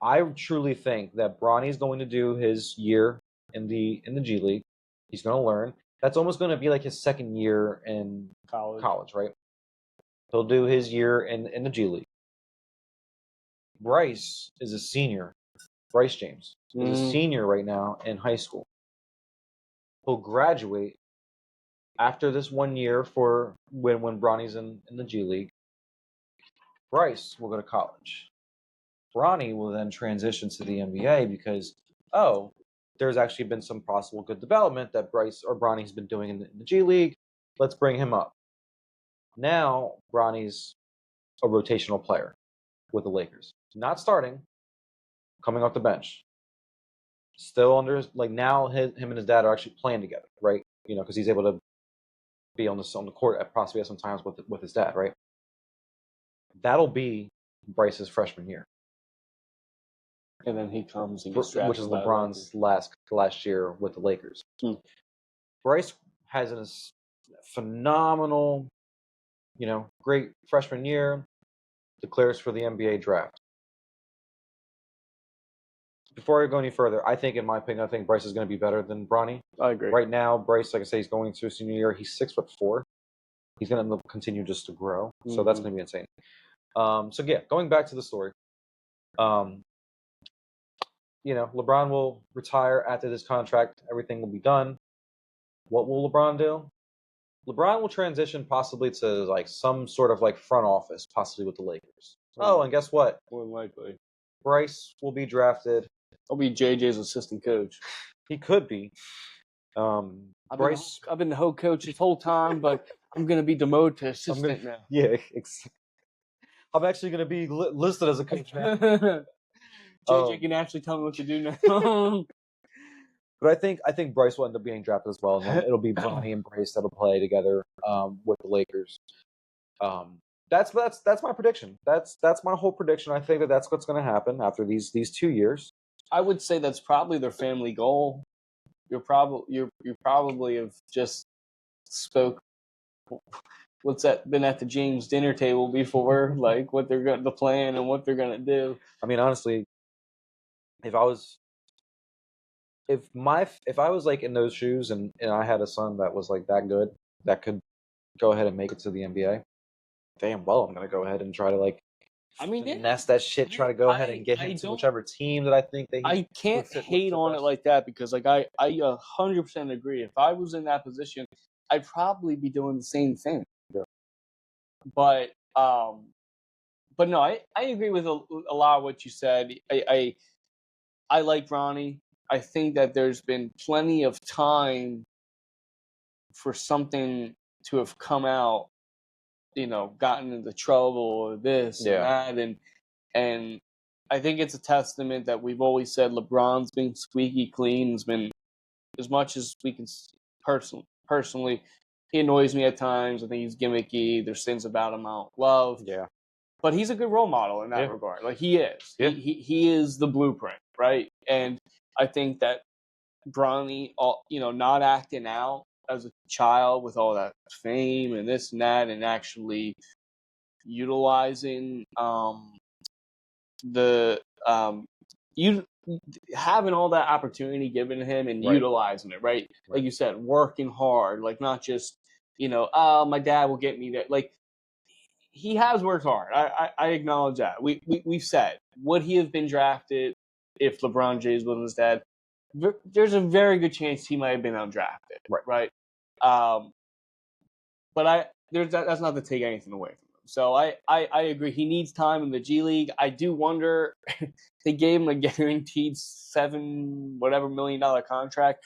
I truly think that Bronny's going to do his year in the G League. He's going to learn. That's almost going to be like his second year in college, right? He'll do his year in the G League. Bryce is a senior. Bryce James is a senior right now in high school. He'll graduate after this 1 year for when Bronny's in the G League. Bryce will go to college. Bronny will then transition to the NBA because, there's actually been some possible good development that Bryce or Bronny's been doing in the G League. Let's bring him up. Now, Bronny's a rotational player with the Lakers. Not starting, coming off the bench. Still under, like, now him and his dad are actually playing together, right? You know, because he's able to be on the court at possibly at some times with his dad, right? That'll be Bryce's freshman year. And then he comes and gets drafted, which is LeBron's last year with the Lakers. Bryce has a phenomenal, great freshman year, declares for the NBA draft. Before I go any further, I think, in my opinion, Bryce is going to be better than Bronny. I agree. Right now, Bryce, like I say, he's going to his senior year. He's 6'4". He's going to continue just to grow. So that's going to be insane. Going back to the story. LeBron will retire after this contract. Everything will be done. What will LeBron do? LeBron will transition possibly to like some sort of like front office, possibly with the Lakers. Oh, and guess what? More than likely, Bryce will be drafted. I'll be JJ's assistant coach. He could be. I've been the whole coach this whole time, but I'm going to be demoted to assistant now. Yeah, I'm actually going to be listed as a coach now. JJ can actually tell me what to do now. But I think Bryce will end up being drafted as well. And it'll be Bronny and Bryce that'll play together with the Lakers. That's my prediction. That's my whole prediction. I think that's what's going to happen after these 2 years. I would say that's probably their family goal. You probably have just spoke. What's that? Been at the James dinner table before, like what they're going, the plan and what they're going to do. I mean, honestly, if I was like in those shoes and I had a son that was like that good, that could go ahead and make it to the NBA, damn well I'm gonna go ahead and try to like finesse that shit, try to go ahead and get him to whichever team that I think that I can't hate on it like that, because like I 100% agree. If I was in that position, I'd probably be doing the same thing. Yeah. But no, I agree with a lot of what you said. I like Ronnie. I think that there's been plenty of time for something to have come out, gotten into trouble or this and that. And I think it's a testament that we've always said LeBron's been squeaky clean. Has been, as much as we can personally, he annoys me at times. I think he's gimmicky. There's things about him I don't love. Yeah. But he's a good role model in that regard. Like, he is. Yeah. He is the blueprint, right? And I think that Bronny, not acting out as a child with all that fame and this and that, and actually utilizing having all that opportunity given to him and utilizing it, right? Like you said, working hard, like not just, my dad will get me there. Like, he has worked hard. I acknowledge that. We've said, would he have been drafted if LeBron James was his dad? There's a very good chance he might have been undrafted, right? But that's not to take anything away from him. So I agree. He needs time in the G League. I do wonder if they gave him a guaranteed $7 million contract,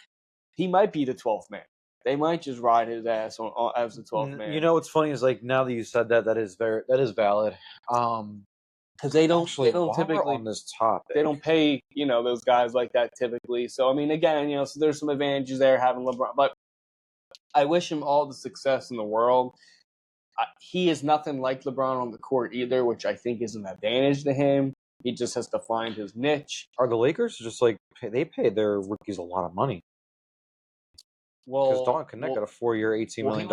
he might be the 12th man. They might just ride his ass on as the 12th man. You know what's funny is, like, now that you said that is valid. Because they don't typically on this topic. They don't pay those guys like that typically. So I mean, again, so there's some advantages there having LeBron, but I wish him all the success in the world. He is nothing like LeBron on the court either, which I think is an advantage to him. He just has to find his niche. Are the Lakers just like they paid their rookies a lot of money? Well, because Don Connect got a 4-year, $18 million.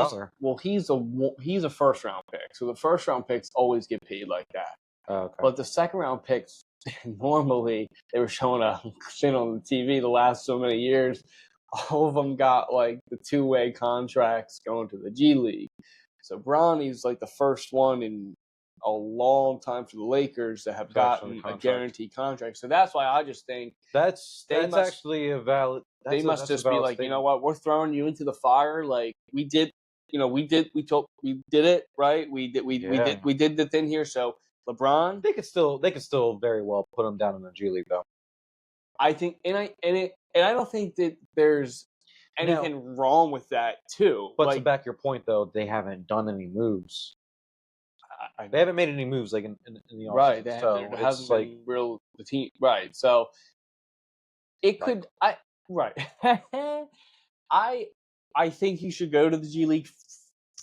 He's a first round pick, so the first round picks always get paid like that. Okay. But the second round picks, normally they were showing a thing on the TV the last so many years. All of them got like the 2-way contracts going to the G League. So Bronny's like the first one in a long time for the Lakers that have gotten a guaranteed contract. So that's why I just think that's actually a valid. They must just be like, you know what, we're throwing you into the fire. Like we did it right. We did the thing here. So LeBron, they could still very well put him down in the G League though. I think, and I don't think that there's anything wrong with that too. But to back your point though, they haven't done any moves. They haven't made any moves like in the offseason. Right. So there hasn't been real the team. Right. So it could. Right. I think he should go to the G League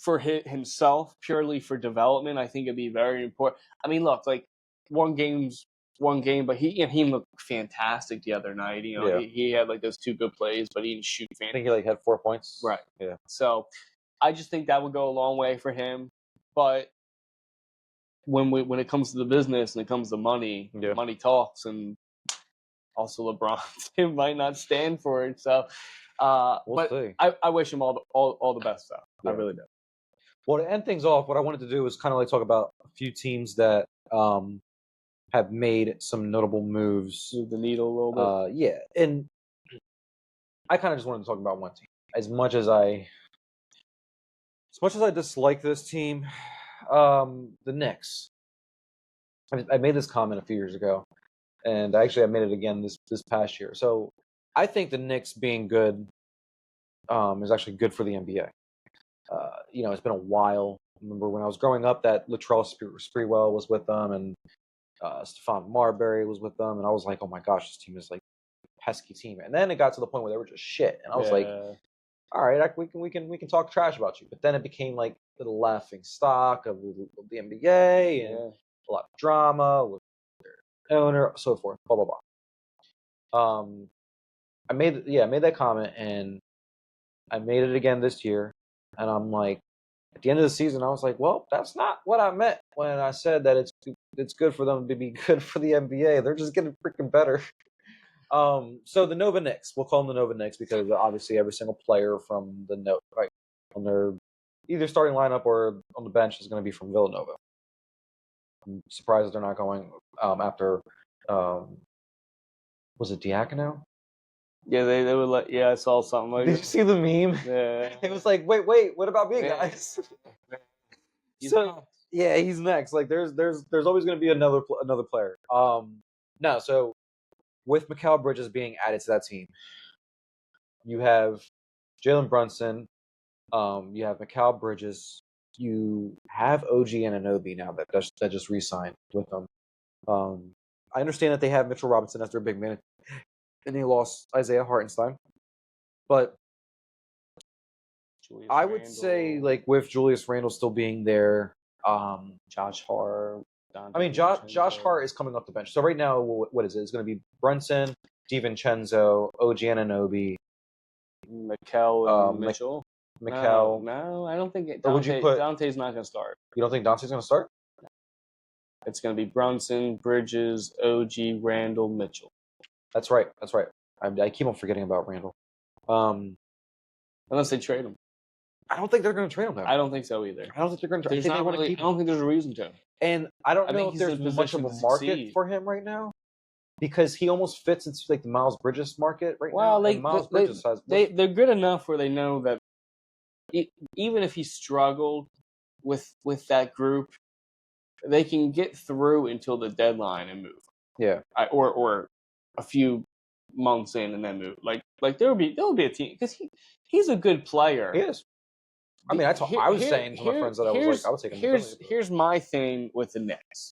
for himself, purely for development. I think it'd be very important. I mean, look, like one game, but he looked fantastic the other night. He had like those 2 good plays, but he didn't shoot fantastic. I think he like had 4 points. Right. Yeah. So I just think that would go a long way for him. But when it comes to the business and it comes to money, money talks, and also LeBron it might not stand for it. So, we'll see. I wish him all the best though. Yeah. I really do. Well, to end things off, what I wanted to do was kind of like talk about a few teams that have made some notable moves. Move the needle a little bit. Yeah, and I kind of just wanted to talk about one team. As much as I dislike this team, the Knicks. I made this comment a few years ago, and actually I made it again this past year. So I think the Knicks being good is actually good for the NBA. It's been a while. I remember when I was growing up that Latrell Sprewell was with them, and Stephon Marbury was with them, and I was like, oh my gosh, this team is like a pesky team. And then it got to the point where they were just shit, and I was like, all right, we can talk trash about you. But then it became like the laughing stock of the NBA and a lot of drama with their owner, so forth, blah blah blah. I made that comment, and I made it again this year, and I'm like, at the end of the season, I was like, well, that's not what I meant when I said that it's good for them to be good for the NBA. They're just getting freaking better. So the Nova Knicks, we'll call them the Nova Knicks because obviously every single player from the Nova, right, on their either starting lineup or on the bench is going to be from Villanova. I'm surprised they're not going after, was it Diacono? Yeah, they would let. Yeah, I saw something like. Did you see the meme? Yeah. It was like, wait, what about me, guys? He's next. Like, there's always going to be another player. No, so with Mikal Bridges being added to that team, you have Jalen Brunson, you have Mikal Bridges, you have OG Anunoby now that just re-signed with them. I understand that they have Mitchell Robinson as their big man, and they lost Isaiah Hartenstein, but I would say, like, with Julius Randle still being there, Josh Hart. Josh Hart is coming off the bench. So right now, what is it? It's going to be Brunson, DiVincenzo, OG Anunoby, Mikal, Mitchell. Mikal. No, I don't think it. Dante's not going to start. You don't think Dante's going to start? No. It's going to be Brunson, Bridges, OG, Randle, Mitchell. That's right. I keep on forgetting about Randle. Unless they trade him. I don't think they're going to trade him, though. I don't think so either. I don't think they're going to trade him. I don't think there's a reason to. And I don't know if there's much of a market for him right now, because he almost fits into like the Miles Bridges market right now. Well, they're good enough where they know that even if he struggled with that group, they can get through until the deadline and move. Yeah, or a few months in and then move. Like there'll be a team because he's a good player. He is. I mean, I was saying to my friends that I would take him. Here's my thing with the Knicks.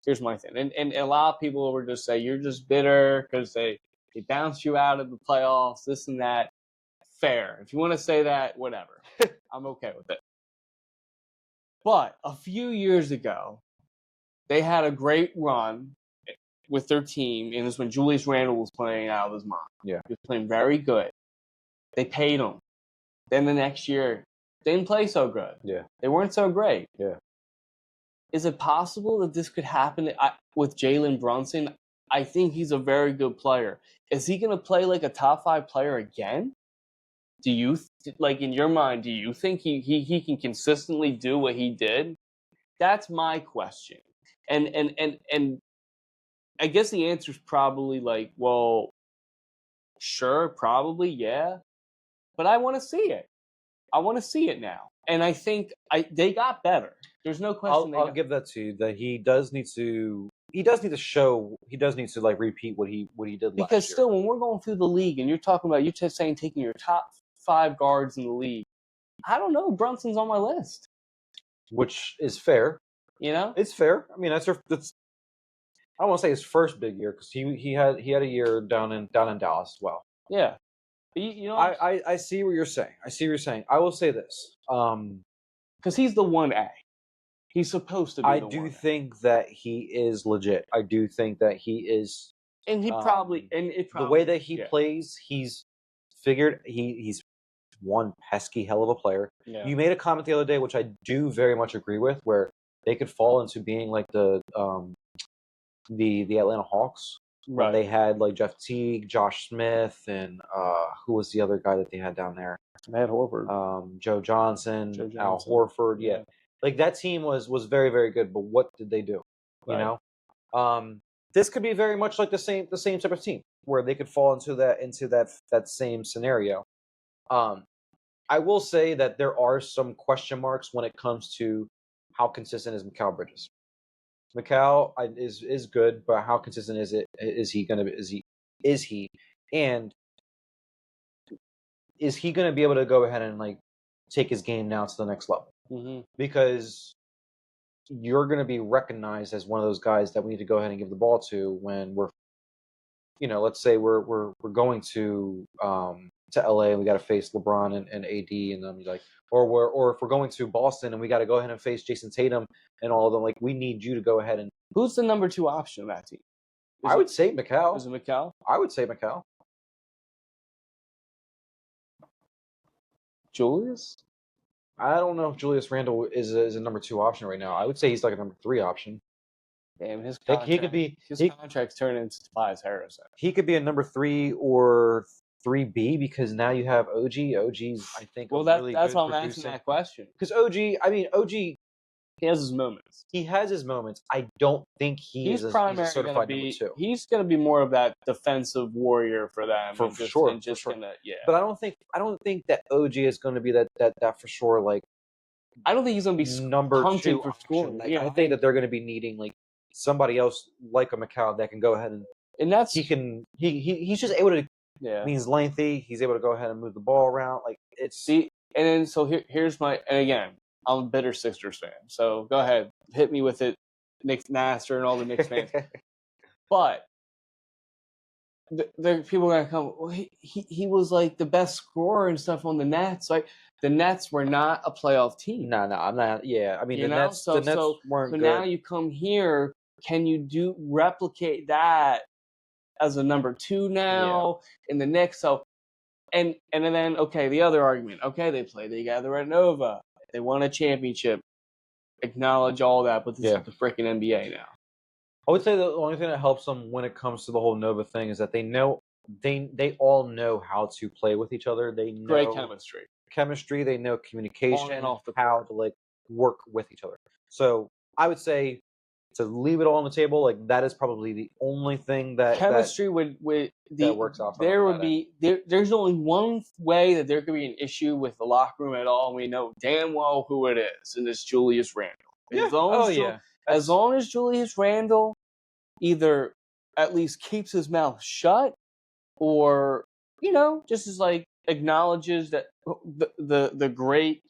Here's my thing, and a lot of people would just say you're just bitter because they bounce you out of the playoffs, this and that. Fair. If you want to say that, whatever. I'm okay with it. But a few years ago, they had a great run with their team, and it's when Julius Randle was playing out of his mind. Yeah. He was playing very good. They paid him. Then the next year, they didn't play so good. Yeah. They weren't so great. Yeah. Is it possible that this could happen with Jalen Brunson? I think he's a very good player. Is he going to play like a top 5 player again? Do you, in your mind, do you think he can consistently do what he did? That's my question. And I guess the answer is probably like, well, sure, probably, yeah. But I want to see it. I want to see it now. And I think they got better. There's no question. I'll give that to you, that he does need to like repeat what he did last year. Because still, when we're going through the league and you're talking about, you're just saying taking your top 5 guards in the league, I don't know, Brunson's on my list. Which is fair. It's fair. I mean, that's I don't want to say his first big year because he had a year down in Dallas as well. Yeah. I see what you're saying. I will say this. Because he's the 1A. He's supposed to be I the do 1A. think that he is legit. I do think that he is. And he probably the way that he plays, he's figured he's one pesky hell of a player. Yeah. You made a comment the other day, which I do very much agree with, where they could fall into being like the Atlanta Hawks when they had like Jeff Teague, Josh Smith, and who was the other guy that they had down there? Matt Horford, Joe Johnson, Al Horford. Yeah, like that team was very, very good. But what did they do? You know, this could be very much like the same type of team where they could fall into that same scenario. I will say that there are some question marks when it comes to how consistent is Mikal Bridges. Mikal is good, but how consistent is he? And is he going to be able to go ahead and like take his game now to the next level? Mm-hmm. Because you're going to be recognized as one of those guys that we need to go ahead and give the ball to when we're, let's say we're going to LA and we got to face LeBron and AD, and then like, or if we're going to Boston and we got to go ahead and face Jason Tatum and all of them, like we need you to go ahead and. Who's the number 2 option of that team? I would say Mikal. Is it Mikal? I would say Mikal. Julius? I don't know if Julius Randle is a number 2 option right now. I would say he's like a number 3 option. Damn, his contract, his contract's turning into Tobias Harris. He could be a number 3 or 3B because now you have OG. OG's, I think. Well, that's why I'm asking that question. Because OG, he has his moments. I don't think he's a certified number 2. He's going to be more of that defensive warrior for them. For sure. But I don't think that OG is going to be that for sure. Like, I don't think he's going to be number 2 for scoring. Like, I think that they're going to be needing like somebody else like a Mikal that can go ahead and that's he's just able to. Yeah. He's lengthy. He's able to go ahead and move the ball around. Like and then so here's my, and again, I'm a bitter Sixers fan. So go ahead, hit me with it, Nick Nasser and all the Knicks fans. But the people are gonna come. Well, he was like the best scorer and stuff on the Nets. Like the Nets were not a playoff team. No, I'm not. Yeah, I mean the Nets weren't good. So now you come here. Can you replicate that as a number 2 now in the Knicks? So and then the other argument. Okay, they play together at Nova. They won a championship. Acknowledge all that, but this is the freaking NBA now. I would say the only thing that helps them when it comes to the whole Nova thing is that they all know how to play with each other. They know great chemistry. They know communication, how to like work with each other. So I would say to leave it all on the table, like that is probably the only thing that chemistry that works off. There's only one way that there could be an issue with the locker room at all, and we know damn well who it is, and it's Julius Randle. As long as Julius Randle either at least keeps his mouth shut, or just as like acknowledges that the great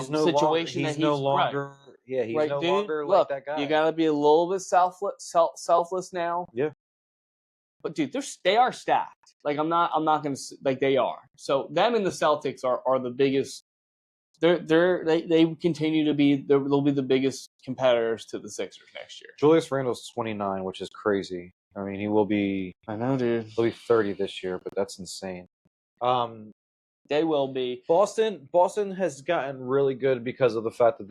situation that he's no longer. Right. Yeah, he's no longer like that guy. You gotta be a little bit selfless now. Yeah. But dude, they are stacked. Like I'm not gonna like they are. So them and the Celtics are the biggest. They continue to be. They'll be the biggest competitors to the Sixers next year. Julius Randle's 29, which is crazy. I mean, he will be. I know, dude. He'll be 30 this year, but that's insane. They will be. Boston has gotten really good because of the fact that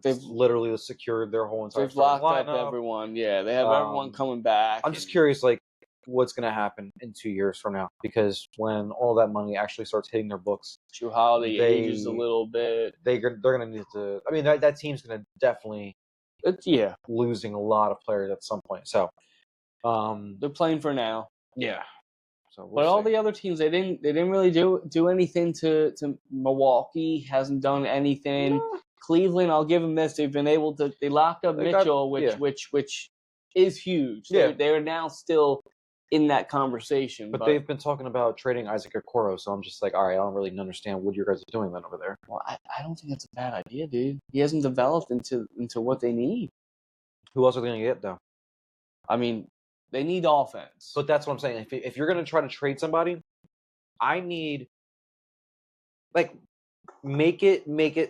they've literally secured their whole entire. They've locked up everyone. Yeah, they have everyone coming back. I'm just curious, like, what's going to happen in 2 years from now? Because when all that money actually starts hitting their books, Drew Holiday ages a little bit. They're going to need to. I mean, that team's going to definitely. Losing a lot of players at some point. So, they're playing for now. Yeah. So all the other teams, they didn't really do anything to Milwaukee. Hasn't done anything. Yeah. Cleveland, I'll give them this. They've been able to. They locked up Mitchell, which is huge. Yeah. They are now still in that conversation. But they've been talking about trading Isaac Okoro, so I'm just like, all right, I don't really understand what you guys are doing then over there. Well, I don't think that's a bad idea, dude. He hasn't developed into what they need. Who else are they going to get, though? I mean, they need offense. But that's what I'm saying. If you're going to try to trade somebody, I need, like, make it make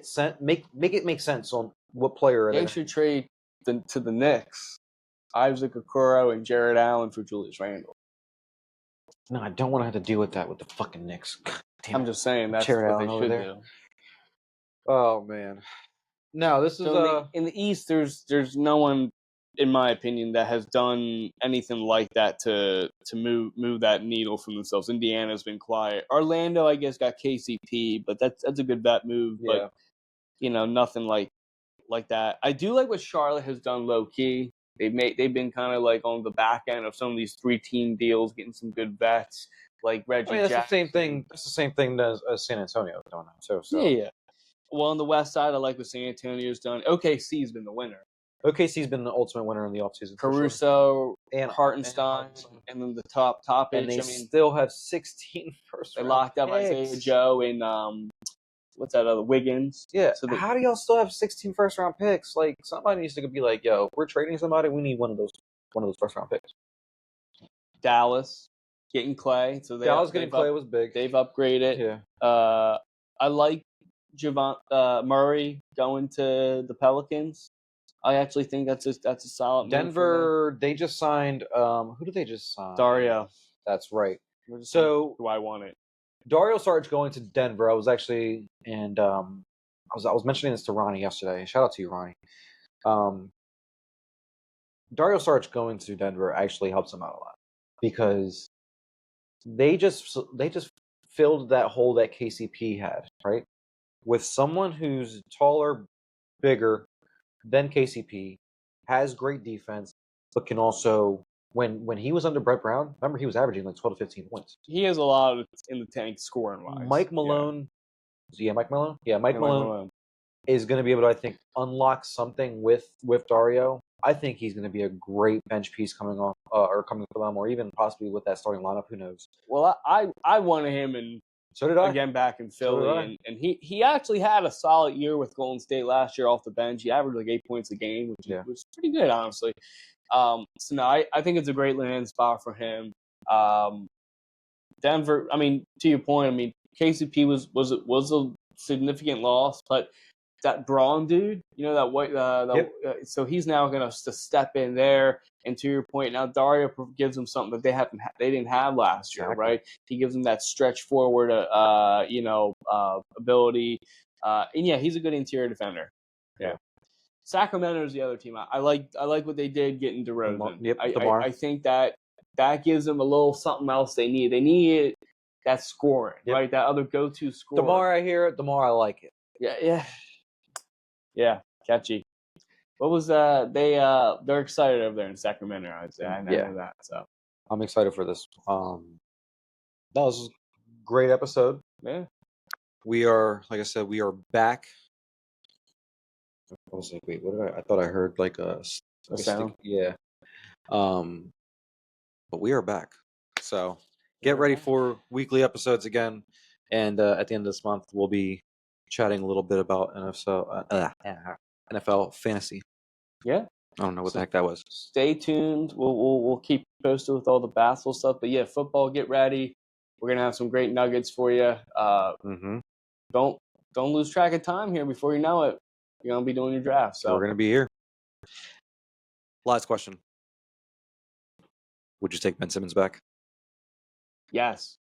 sense on what player they should trade to the Knicks Isaac Okoro and Jared Allen for Julius Randle. No, I don't want to have to deal with that with the fucking Knicks. I'm just saying that's Jared what Allen they should do. Oh man. No, this is in the East. There's no one, in my opinion, that has done anything like that to move that needle for themselves. Indiana's been quiet. Orlando, I guess, got KCP, but that's a good vet move. Yeah. But nothing like that. I do like what Charlotte has done low key. They've been kind of like on the back end of some of these 3-team deals, getting some good vets like Reggie. That's the same thing. That's the same thing as San Antonio doing too. So. Yeah. Well, on the West side, I like what San Antonio's done. OKC's been the winner. OKC's been the ultimate winner in the offseason. Caruso, and Hartenstein, and then the top and they still have 16 first round. They locked up Isaiah Joe and what's that other Wiggins? Yeah. So how do y'all still have 16 first round picks? Like somebody needs to be like, yo, if we're trading somebody, we need one of those first round picks. Dallas getting Clay. So Dallas getting Clay was big. They've upgraded. Yeah. I like Murray going to the Pelicans. I actually think that's a solid move. Denver, they just signed. Who did they just sign? Dario. That's right. So do I want it? Dario Saric going to Denver. I was actually, and I was mentioning this to Ronnie yesterday. Shout out to you, Ronnie. Dario Saric going to Denver actually helps him out a lot because they just filled that hole that KCP had, right? With someone who's taller, bigger than KCP, has great defense, but can also, when he was under Brett Brown, remember he was averaging like 12 to 15 points. He has a lot in the tank scoring wise. Mike Malone, Mike Malone? Yeah, Mike Malone is going to be able to, I think, unlock something with Dario. I think he's going to be a great bench piece coming for them, or even possibly with that starting lineup. Who knows? Well, I wanted him, and so did I. Again, back in Philly, and he actually had a solid year with Golden State last year off the bench. He averaged like 8 points a game, which was pretty good, honestly. So no, I think it's a great landing spot for him. Denver, I mean, to your point, I mean, KCP was a significant loss, but that Braun dude, that white, so he's now going to step in there. And to your point, now Dario gives them something that they didn't have last year, right? He gives them that stretch forward, ability. And yeah, he's a good interior defender. Yeah. Sacramento is the other team. I like what they did getting DeRozan. Yep, I think that gives them a little something else they need. They need that scoring, right? That other go-to scorer. The more I hear it, the more I like it. Yeah, catchy. What was they're excited over there in Sacramento, I'd say. I know that. So I'm excited for this. That was a great episode. Yeah. We are, like I said, we are back. I was like, wait, what did I thought I heard like a sound? Yeah. But we are back. So get ready for weekly episodes again. And at the end of this month, we'll be chatting a little bit about NFL fantasy. Yeah. I don't know what the heck that was. Stay tuned. We'll keep posted with all the basketball stuff. But yeah, football, get ready. We're gonna have some great nuggets for you. Don't lose track of time here. Before you know it, you're gonna be doing your draft. So we're gonna be here. Last question. Would you take Ben Simmons back? Yes.